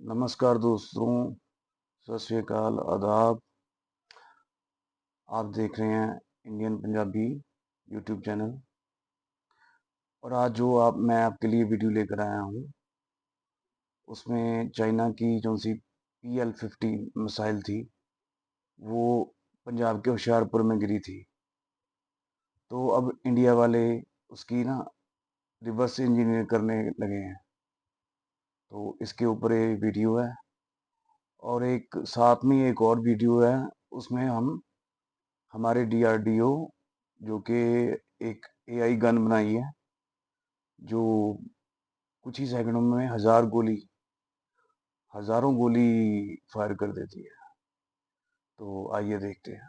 नमस्कार दोस्तों, सत श्री अकाल, आदाब। आप देख रहे हैं इंडियन पंजाबी यूट्यूब चैनल। और आज जो मैं आपके लिए वीडियो लेकर आया हूँ, उसमें चाइना की जो सी PL-50 मिसाइल थी, वो पंजाब के होशियारपुर में गिरी थी। तो अब इंडिया वाले उसकी रिवर्स इंजीनियर करने लगे हैं। तो इसके ऊपर ये वीडियो है, और एक साथ में एक और वीडियो है। उसमें हम हमारे DRDO जो कि एक AI गन बनाई है, जो कुछ ही सेकंडों में हजारों गोली फायर कर देती है। तो आइए देखते हैं।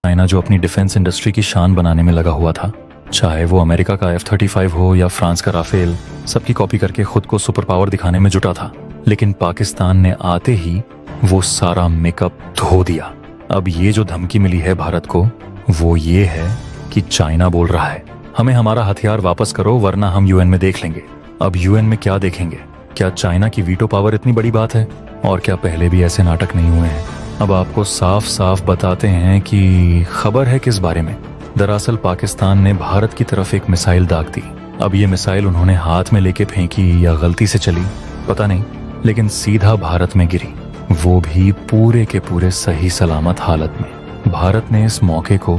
चाइना जो अपनी डिफेंस इंडस्ट्री की शान बनाने में लगा हुआ था, चाहे वो अमेरिका का F-35 हो या फ्रांस का राफेल, सबकी कॉपी करके खुद को सुपर पावर दिखाने में जुटा था। लेकिन पाकिस्तान ने आते ही वो सारा मेकअप धो दिया। अब ये जो धमकी मिली है भारत को, वो ये है कि चाइना बोल रहा है हमें हमारा हथियार वापस करो वरना हम UN में देख लेंगे। अब UN में क्या देखेंगे? क्या चाइना की वीटो पावर इतनी बड़ी बात है? और क्या पहले भी ऐसे नाटक नहीं हुए हैं? अब आपको साफ साफ बताते हैं कि खबर है किस बारे में। दरअसल पाकिस्तान ने भारत की तरफ एक मिसाइल दाग दी। अब ये मिसाइल उन्होंने हाथ में लेके फेंकी या गलती से चली, पता नहीं, लेकिन सीधा भारत में गिरी, वो भी पूरे के पूरे सही सलामत हालत में। भारत ने इस मौके को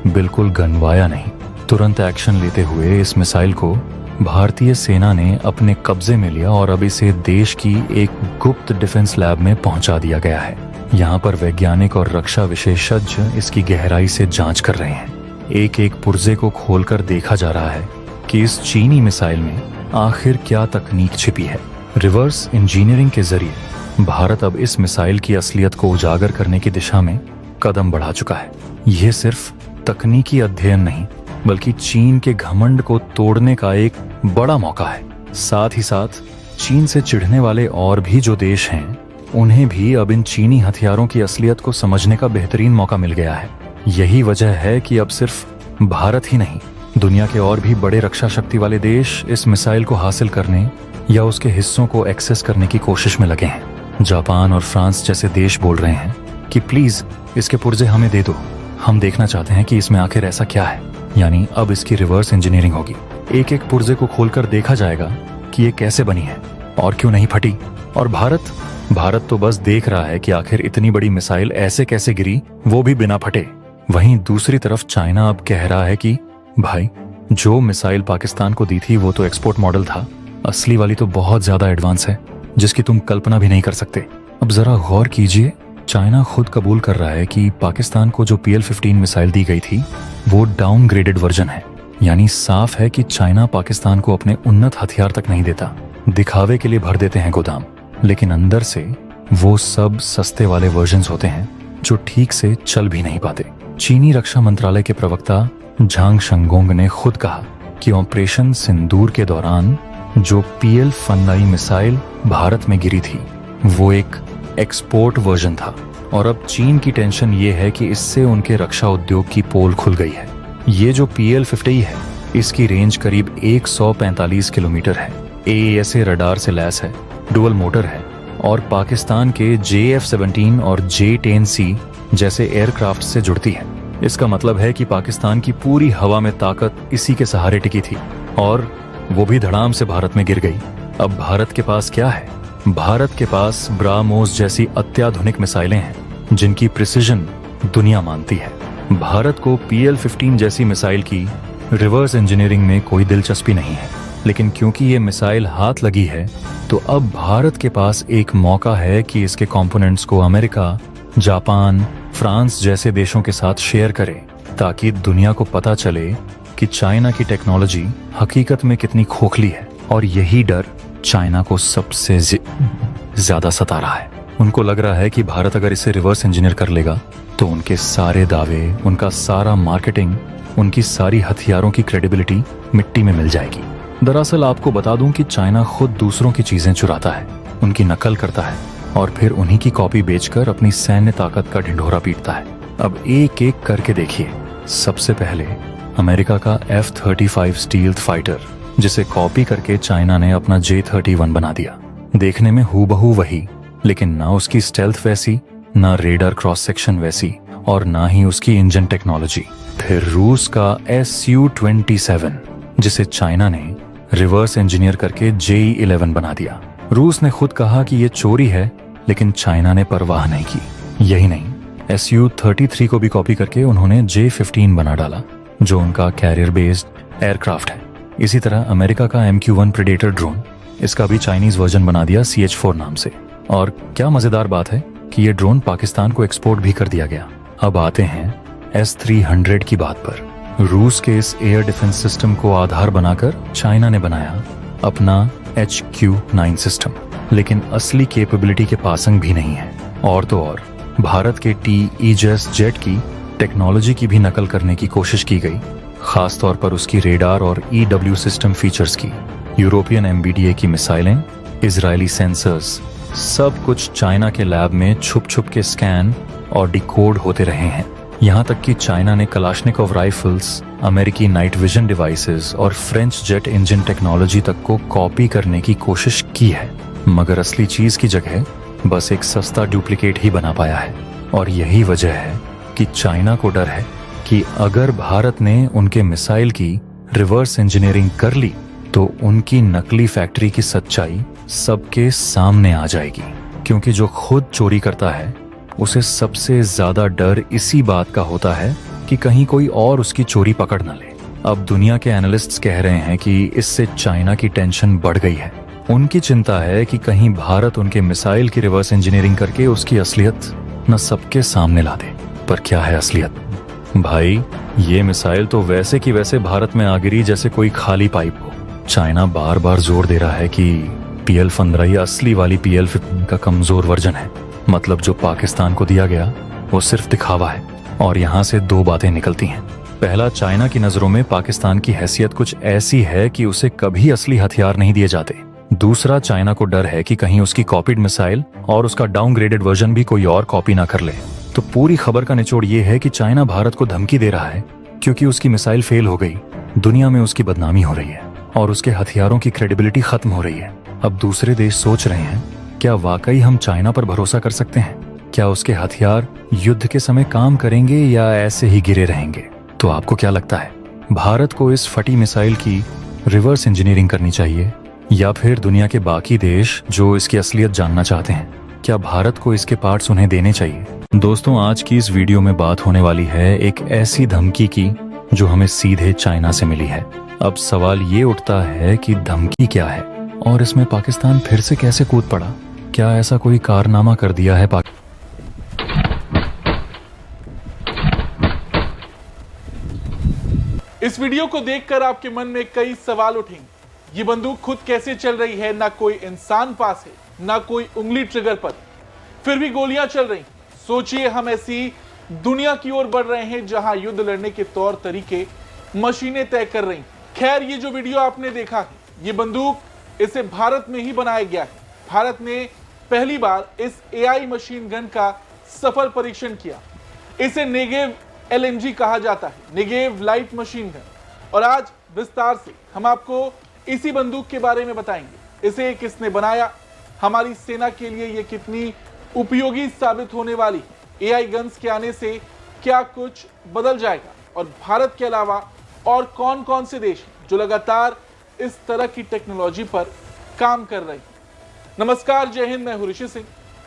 बिल्कुल गंवाया नहीं। तुरंत एक्शन लेते हुए इस मिसाइल को भारतीय सेना ने अपने कब्जे में लिया और अब इसे देश की एक गुप्त डिफेंस लैब में पहुंचा दिया गया है। यहाँ पर वैज्ञानिक और रक्षा विशेषज्ञ इसकी गहराई से जांच कर रहे हैं। एक एक पुर्जे को खोलकर देखा जा रहा है कि इस चीनी मिसाइल में आखिर क्या तकनीक छिपी है। रिवर्स इंजीनियरिंग के जरिए भारत अब इस मिसाइल की असलियत को उजागर करने की दिशा में कदम बढ़ा चुका है। यह सिर्फ तकनीकी अध्ययन नहीं, बल्कि चीन के घमंड को तोड़ने का एक बड़ा मौका है। साथ ही साथ चीन से चिढ़ने वाले और भी जो देश हैं, उन्हें भी अब इन चीनी हथियारों की असलियत को समझने का बेहतरीन मौका मिल गया है। यही वजह है कि अब सिर्फ भारत ही नहीं, दुनिया के और भी बड़े रक्षा शक्ति वाले देश इस मिसाइल को हासिल करने या उसके हिस्सों को एक्सेस करने की कोशिश में लगे हैं। जापान और फ्रांस जैसे देश बोल रहे हैं कि प्लीज इसके पुर्जे हमें दे दो, हम देखना चाहते हैं कि इसमें आखिर ऐसा क्या है। यानी अब इसकी रिवर्स इंजीनियरिंग होगी। एक एक पुर्जे को खोलकर देखा जाएगा कि ये कैसे बनी है और क्यों नहीं फटी। और भारत तो बस देख रहा है कि आखिर इतनी बड़ी मिसाइल ऐसे कैसे गिरी, वो भी बिना फटे। वहीं दूसरी तरफ चाइना अब कह रहा है कि भाई, जो मिसाइल पाकिस्तान को दी थी वो तो एक्सपोर्ट मॉडल था, असली वाली तो बहुत ज्यादा एडवांस है, जिसकी तुम कल्पना भी नहीं कर सकते। अब जरा गौर कीजिए, चाइना खुद कबूल कर रहा है कि पाकिस्तान को जो PL-15 मिसाइल दी गई थी वो डाउनग्रेडेड वर्जन है। यानी साफ है कि चाइना पाकिस्तान को अपने उन्नत हथियार तक नहीं देता, दिखावे के लिए भर देते हैं गोदाम, लेकिन अंदर से वो सब सस्ते वाले वर्जन्स होते हैं जो ठीक से चल भी नहीं पाते। चीनी रक्षा मंत्रालय के प्रवक्ता झांग शंगोंग ने खुद कहा कि ऑपरेशन सिंदूर के दौरान जो PL-15 मिसाइल भारत में गिरी थी वो एक एक्सपोर्ट वर्जन था, और अब चीन की टेंशन ये है कि इससे उनके रक्षा उद्योग की पोल खुल गई है। ये जो PL-50 है, इसकी रेंज करीब 145 किलोमीटर है, AESA रडार से लैस है, डुअल मोटर है, और पाकिस्तान के JF-17 और J-10C जैसे एयरक्राफ्ट से जुड़ती है। इसका मतलब है कि पाकिस्तान की पूरी हवा में ताकत इसी के सहारे टिकी थी, और वो भी धड़ाम से भारत में गिर गई। अब भारत के पास क्या है? भारत के पास ब्राह्मोस जैसी अत्याधुनिक मिसाइलें हैं जिनकी प्रिसिजन दुनिया मानती है। भारत को PL-15 जैसी मिसाइल की रिवर्स इंजीनियरिंग में कोई दिलचस्पी नहीं है, लेकिन क्योंकि ये मिसाइल हाथ लगी है, तो अब भारत के पास एक मौका है कि इसके कंपोनेंट्स को अमेरिका, जापान, फ्रांस जैसे देशों के साथ शेयर करे, ताकि दुनिया को पता चले कि चाइना की टेक्नोलॉजी हकीकत में कितनी खोखली है। और यही डर चाइना को सबसे ज्यादा सता रहा है। उनको लग रहा है कि भारत अगर इसे रिवर्स इंजीनियर कर लेगा तो उनके सारे दावे, उनका सारा मार्केटिंग, उनकी सारी हथियारों की क्रेडिबिलिटी मिट्टी में मिल जाएगी। दरअसल आपको बता दूं कि चाइना खुद दूसरों की चीजें चुराता है, उनकी नकल करता है और फिर उन्हीं की कॉपी बेचकर अपनी सैन्य ताकत का ढिंढोरा पीटता है। अब एक एक करके देखिए। सबसे पहले अमेरिका का F-35 स्टील्थ फाइटर, जिसे कॉपी करके चाइना ने अपना J-31 बना दिया। देखने में हूबहू वही, लेकिन ना उसकी स्टेल्थ वैसी, ना रेडार क्रॉस सेक्शन वैसी, और ना ही उसकी इंजन टेक्नोलॉजी। फिर रूस का Su-27, जिसे चाइना ने रिवर्स इंजीनियर करके JE-11 बना दिया। रूस ने खुद कहा कि ये चोरी है, लेकिन चाइना ने परवाह नहीं की। यही नहीं, Su-33 को भी कॉपी करके उन्होंने J-15 बना डाला, जो उनका कैरियर बेस्ड एयरक्राफ्ट है। इसी तरह अमेरिका का MQ-1 प्रेडेटर ड्रोन, इसका भी चाइनीज वर्जन बना दिया CH-4 नाम से। और क्या मजेदार बात है कि ये ड्रोन पाकिस्तान को एक्सपोर्ट भी कर दिया गया। अब आते हैं S-300 की बात पर। रूस के इस एयर डिफेंस सिस्टम को आधार बनाकर चाइना ने बनाया अपना HQ-9 सिस्टम, लेकिन असली कैपेबिलिटी के पासंग भी नहीं है। और तो और भारत के T-Aegis जेट की टेक्नोलॉजी की भी नकल करने की कोशिश की गई, खासतौर पर उसकी रेडार और EW सिस्टम फीचर्स की। यूरोपियन MBDA की मिसाइलें, इजरायली सेंसर्स, सब कुछ चाइना के लैब में छुप छुप के स्कैन और डिकोड होते रहे हैं। यहाँ तक कि चाइना ने कलाशनिकोव राइफल्स, अमेरिकी नाइट विजन डिवाइसेस और फ्रेंच जेट इंजन टेक्नोलॉजी तक को कॉपी करने की कोशिश की है, मगर असली चीज की जगह बस एक सस्ता डुप्लीकेट ही बना पाया है। और यही वजह है कि चाइना को डर है कि अगर भारत ने उनके मिसाइल की रिवर्स इंजीनियरिंग कर ली तो उनकी नकली फैक्ट्री की सच्चाई सबके सामने आ जाएगी। क्योंकि जो खुद चोरी करता है उसे सबसे ज्यादा डर इसी बात का होता है कि कहीं कोई और उसकी चोरी पकड़ न ले। अब दुनिया के एनालिस्ट्स कह रहे हैं कि इससे चाइना की टेंशन बढ़ गई है। उनकी चिंता है कि कहीं भारत उनके मिसाइल की रिवर्स इंजीनियरिंग करके उसकी असलियत न सबके सामने ला दे। पर क्या है असलियत? भाई, ये मिसाइल तो वैसे की वैसे भारत में आ गिरी जैसे कोई खाली पाइप हो। चाइना बार बार जोर दे रहा है कि PL-15 ही असली वाली PL-15 का कमजोर वर्जन है। मतलब जो पाकिस्तान को दिया गया वो सिर्फ दिखावा है। और यहाँ से दो बातें निकलती हैं। पहला, चाइना की नजरों में पाकिस्तान की हैसियत कुछ ऐसी है कि उसे कभी असली हथियार नहीं दिए जाते। दूसरा, चाइना को डर है कि कहीं उसकी कॉपीड मिसाइल और उसका डाउनग्रेडेड वर्जन भी कोई और कॉपी ना कर ले। तो पूरी खबर का निचोड़ ये है कि चाइना भारत को धमकी दे रहा है क्योंकि उसकी मिसाइल फेल हो गई, दुनिया में उसकी बदनामी हो रही है और उसके हथियारों की क्रेडिबिलिटी खत्म हो रही है। अब दूसरे देश सोच रहे हैं, क्या वाकई हम चाइना पर भरोसा कर सकते हैं? क्या उसके हथियार युद्ध के समय काम करेंगे या ऐसे ही गिरे रहेंगे? तो आपको क्या लगता है, भारत को इस फटी मिसाइल की रिवर्स इंजीनियरिंग करनी चाहिए या फिर दुनिया के बाकी देश जो इसकी असलियत जानना चाहते हैं, क्या भारत को इसके पार्ट्स उन्हें देने चाहिए? दोस्तों, आज की इस वीडियो में बात होने वाली है एक ऐसी धमकी की जो हमें सीधे चाइना से मिली है। अब सवाल ये उठता है कि धमकी क्या है और इसमें पाकिस्तान फिर से कैसे कूद पड़ा? क्या ऐसा कोई कारनामा कर दिया है इस वीडियो को देखकर आपके मन में कई सवाल उठेंगे। ये बंदूक खुद कैसे चल रही है? ना कोई इंसान पास है, ना कोई उंगली ट्रिगर पर, फिर भी गोलियां चल रही। सोचिए, हम ऐसी दुनिया की ओर बढ़ रहे हैं जहां युद्ध लड़ने के तौर तरीके मशीनें तय कर रही। खैर, ये जो वीडियो आपने देखा है, ये बंदूक इसे भारत में ही बनाया गया है। भारत ने पहली बार इस AI मशीन गन का सफल परीक्षण किया। इसे नेगेव LMG कहा जाता है, नेगेव लाइट मशीन गन। और आज विस्तार से हम आपको इसी बंदूक के बारे में बताएंगे। इसे किसने बनाया, हमारी सेना के लिए ये कितनी उपयोगी साबित होने वाली, AI गन्स के आने से क्या कुछ बदल जाएगा, और भारत के अलावा और कौन कौन से देश जो लगातार इस तरह की टेक्नोलॉजी पर काम कर रहे हैं। नमस्कार, जय हिंद, मैं हूं ऋषि सिंह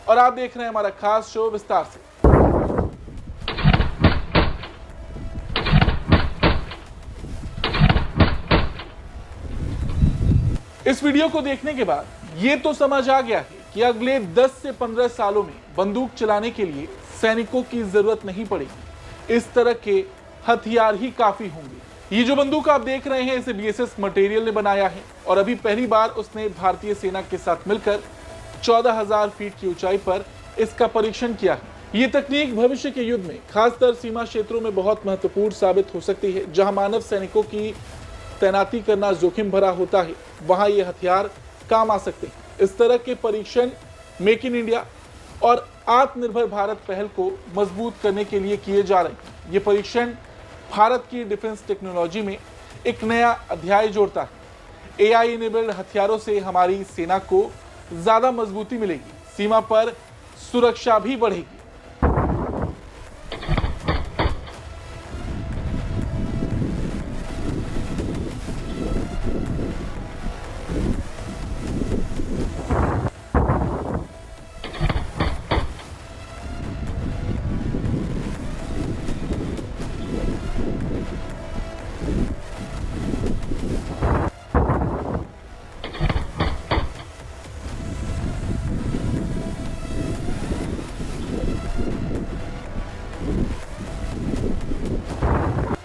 और आप देख रहे हैं हमारा खास शो विस्तार से। इस वीडियो को देखने के बाद ये तो समझ आ गया है कि अगले 10 से 15 सालों में बंदूक चलाने के लिए सैनिकों की जरूरत नहीं पड़ेगी। इस तरह के हथियार ही काफी होंगे। ये जो बंदूक आप देख रहे हैं, इसे BSS मटेरियल ने बनाया है और अभी पहली बार उसने भारतीय सेना के साथ मिलकर 14,000 फीट की ऊंचाई पर इसका परीक्षण किया है। ये तकनीक भविष्य के युद्ध में खासकर सीमा क्षेत्रों में बहुत महत्वपूर्ण साबित हो सकती है। जहां मानव सैनिकों की तैनाती करना जोखिम भरा होता है, वहां ये हथियार काम आ सकते हैं। इस तरह के परीक्षण मेक इन इंडिया और आत्मनिर्भर भारत पहल को मजबूत करने के लिए किए जा रहे हैं। ये परीक्षण भारत की डिफेंस टेक्नोलॉजी में एक नया अध्याय जोड़ता है। AI इनेबल्ड हथियारों से हमारी सेना को ज्यादा मजबूती मिलेगी, सीमा पर सुरक्षा भी बढ़ेगी।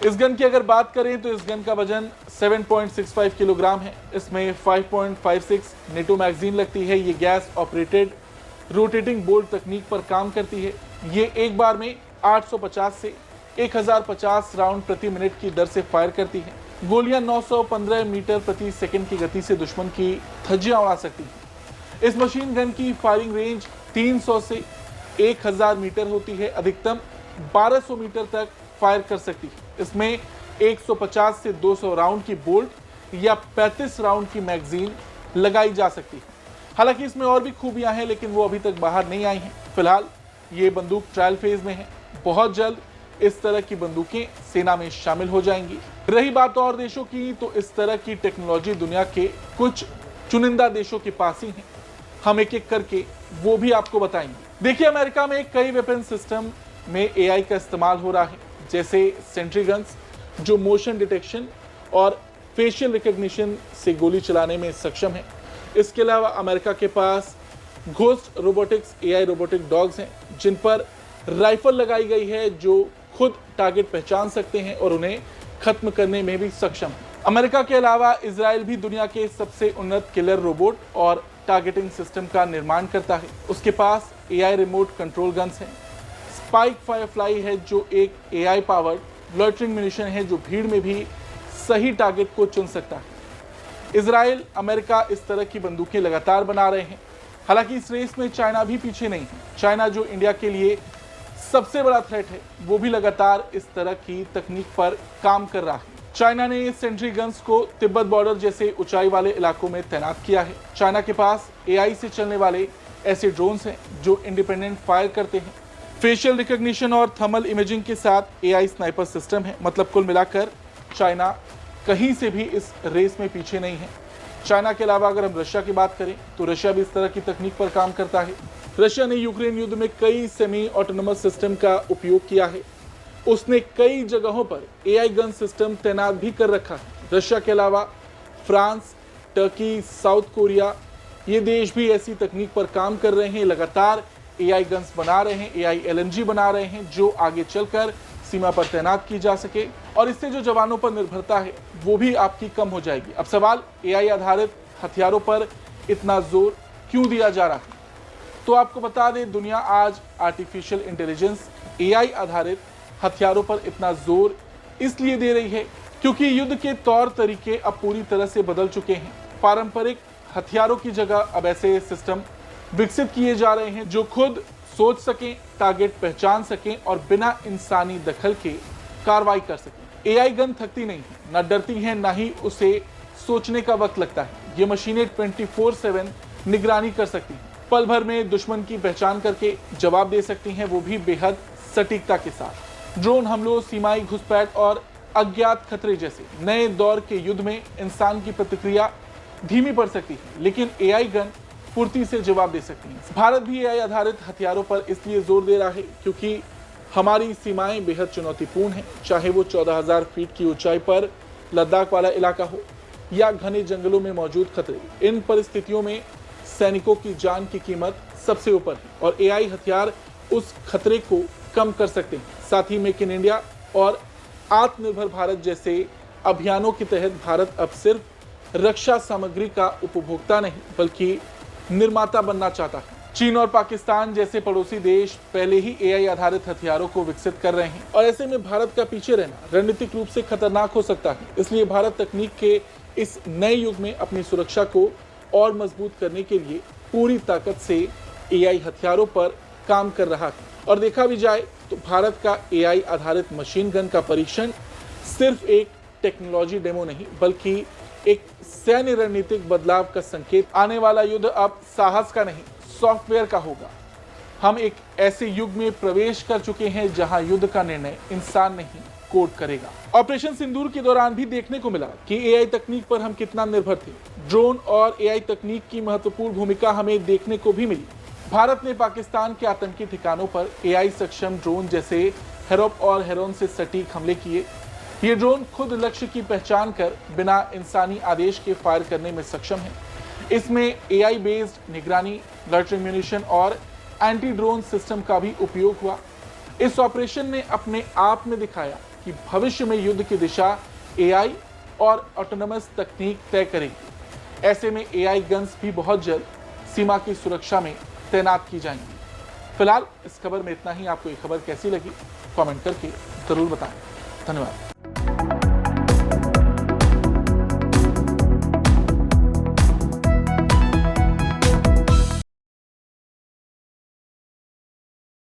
इस गन की अगर बात करें तो इस गन का वजन 7.65 किलोग्राम है। इसमें 5.56 नेटो मैगजीन लगती है। ये गैस ऑपरेटेड रोटेटिंग बोल्ट तकनीक पर काम करती है। ये एक बार में 850 से 1050 राउंड प्रति मिनट की दर से फायर करती है। गोलियां 915 मीटर प्रति सेकंड की गति से दुश्मन की धज्जियां उड़ा सकती हैं। इस मशीन गन की फायरिंग रेंज 300 से 1000 मीटर होती है। अधिकतम 1200 मीटर तक फायर कर सकती है। इसमें 150 से 200 राउंड की बोल्ट या 35 राउंड की मैगजीन लगाई जा सकती है। हालांकि इसमें और भी खूबियां हैं, लेकिन वो अभी तक बाहर नहीं आई हैं। फिलहाल ये बंदूक ट्रायल फेज में है। बहुत जल्द इस तरह की बंदूकें सेना में शामिल हो जाएंगी। रही बात और देशों की, तो इस तरह की टेक्नोलॉजी दुनिया के कुछ चुनिंदा देशों के पास ही है। हम एक एक करके वो भी आपको बताएंगे। देखिए, अमेरिका में कई वेपन सिस्टम में AI का इस्तेमाल हो रहा है, जैसे सेंट्री गन्स जो मोशन डिटेक्शन और फेशियल रिकॉग्निशन से गोली चलाने में सक्षम है। इसके अलावा अमेरिका के पास ghost robotics AI robotic dogs हैं, जिन पर राइफल लगाई गई है जो खुद टारगेट पहचान सकते हैं और उन्हें खत्म करने में भी सक्षम है। अमेरिका के अलावा इजराइल भी दुनिया के सबसे उन्नत किलर रोबोट और टारगेटिंग सिस्टम का निर्माण करता है। उसके पास AI रिमोट कंट्रोल गन्स हैं। स्पाइक फायरफ्लाई है जो एक AI पावर्ड लॉइटरिंग म्यूनिशन है जो भीड़ में भी सही टारगेट को चुन सकता है। इजराइल, अमेरिका इस तरह की बंदूकें लगातार बना रहे हैं। हालांकि इस रेस में चाइना भी पीछे नहीं है। चाइना जो इंडिया के लिए सबसे बड़ा थ्रेट है, वो भी लगातार इस तरह की तकनीक पर काम कर रहा है। चाइना ने सेंट्री गन्स को तिब्बत बॉर्डर जैसे ऊंचाई वाले इलाकों में तैनात किया है। चाइना के पास AI से चलने वाले ऐसे ड्रोन्स हैं जो इंडिपेंडेंट फायर करते हैं। फेशियल रिकॉग्निशन और थर्मल इमेजिंग के साथ AI स्नाइपर सिस्टम है। मतलब कुल मिलाकर चाइना कहीं से भी इस रेस में पीछे नहीं है। चाइना के अलावा अगर हम रशिया की बात करें तो रशिया भी इस तरह की तकनीक पर काम करता है। रशिया ने यूक्रेन युद्ध में कई सेमी ऑटोनोमस सिस्टम का उपयोग किया है। उसने कई जगहों पर AI गन सिस्टम तैनात भी कर रखा है। रशिया के अलावा फ्रांस, टर्की, साउथ कोरिया, ये देश भी ऐसी तकनीक पर काम कर रहे हैं। लगातार AI गन्स बना रहे हैं, AI LMG बना रहे हैं जो आगे चलकर सीमा पर तैनात की जा सके, और इससे जो जवानों पर निर्भरता है वो भी आपकी कम हो जाएगी। अब सवाल, AI आधारित हथियारों पर इतना जोर क्यों दिया जा रहा है? तो आपको बता दें, दुनिया आज आर्टिफिशियल इंटेलिजेंस AI आधारित हथियारों पर इतना जोर इसलिए दे रही है क्योंकि युद्ध के तौर तरीके अब पूरी तरह से बदल चुके हैं। पारंपरिक हथियारों की जगह अब ऐसे सिस्टम विकसित किए जा रहे हैं जो खुद सोच सकें, टारगेट पहचान सकें और बिना इंसानी दखल के कार्रवाई कर सकें। AI गन थकती नहीं है, ना डरती है, ना ही उसे सोचने का वक्त लगता है। ये मशीनें 24/7 निगरानी कर सकती हैं, पल भर में दुश्मन की पहचान करके जवाब दे सकती हैं, वो भी बेहद सटीकता के साथ। ड्रोन हमलों, सीमाई घुसपैठ और अज्ञात खतरे जैसे नए दौर के युद्ध में इंसान की प्रतिक्रिया धीमी पड़ सकती है, लेकिन AI गन फुर्ती से जवाब दे सकती हैं। भारत भी AI आधारित हथियारों पर इसलिए जोर दे रहा है क्योंकि हमारी सीमाएं बेहद चुनौतीपूर्ण हैं। चाहे वो 14,000 फीट की ऊंचाई पर लद्दाख वाला इलाका हो या घने जंगलों में मौजूद खतरे, इन परिस्थितियों में सैनिकों की जान की कीमत सबसे ऊपर है और AI हथियार उस खतरे को कम कर सकते हैं। साथ ही मेक इन इंडिया और आत्मनिर्भर भारत जैसे अभियानों के तहत भारत अब सिर्फ रक्षा सामग्री का उपभोक्ता नहीं बल्कि निर्माता बनना चाहता है। चीन और पाकिस्तान जैसे पड़ोसी देश पहले ही AI आधारित हथियारों को विकसित कर रहे हैं और ऐसे में भारत का पीछे रहना रणनीतिक रूप से खतरनाक हो सकता है। इसलिए भारत तकनीक के इस नए युग में अपनी सुरक्षा को और मजबूत करने के लिए पूरी ताकत से AI हथियारों पर काम कर रहा है। और देखा भी जाए तो भारत का AI आधारित मशीन गन का परीक्षण सिर्फ एक टेक्नोलॉजी डेमो नहीं बल्कि एक सैन्य रणनीतिक बदलाव का संकेत। आने वाला युद्ध अब साहस का नहीं, सॉफ्टवेयर का होगा। हम एक ऐसे युग में प्रवेश कर चुके हैं जहां युद्ध का निर्णय इंसान नहीं, कोड करेगा। ऑपरेशन सिंदूर के दौरान भी देखने को मिला कि एआई तकनीक पर हम कितना निर्भर थे। ड्रोन और एआई तकनीक की महत्वपूर्ण भूमिका हमें देखने को भी मिली। भारत ने पाकिस्तान के आतंकी ठिकानों पर एआई सक्षम ड्रोन जैसे हेरोप और हेरोन से सटीक हमले किए। ये ड्रोन खुद लक्ष्य की पहचान कर बिना इंसानी आदेश के फायर करने में सक्षम है। इसमें एआई बेस्ड निगरानी, लॉटरिंग म्यूनिशन और एंटी ड्रोन सिस्टम का भी उपयोग हुआ। इस ऑपरेशन ने अपने आप में दिखाया कि भविष्य में युद्ध की दिशा एआई और ऑटोनमस तकनीक तय करेगी। ऐसे में एआई गन्स भी बहुत जल्द सीमा की सुरक्षा में तैनात की जाएंगी। फिलहाल इस खबर में इतना ही। आपको ये खबर कैसी लगी कमेंट करके जरूर बताएं। धन्यवाद।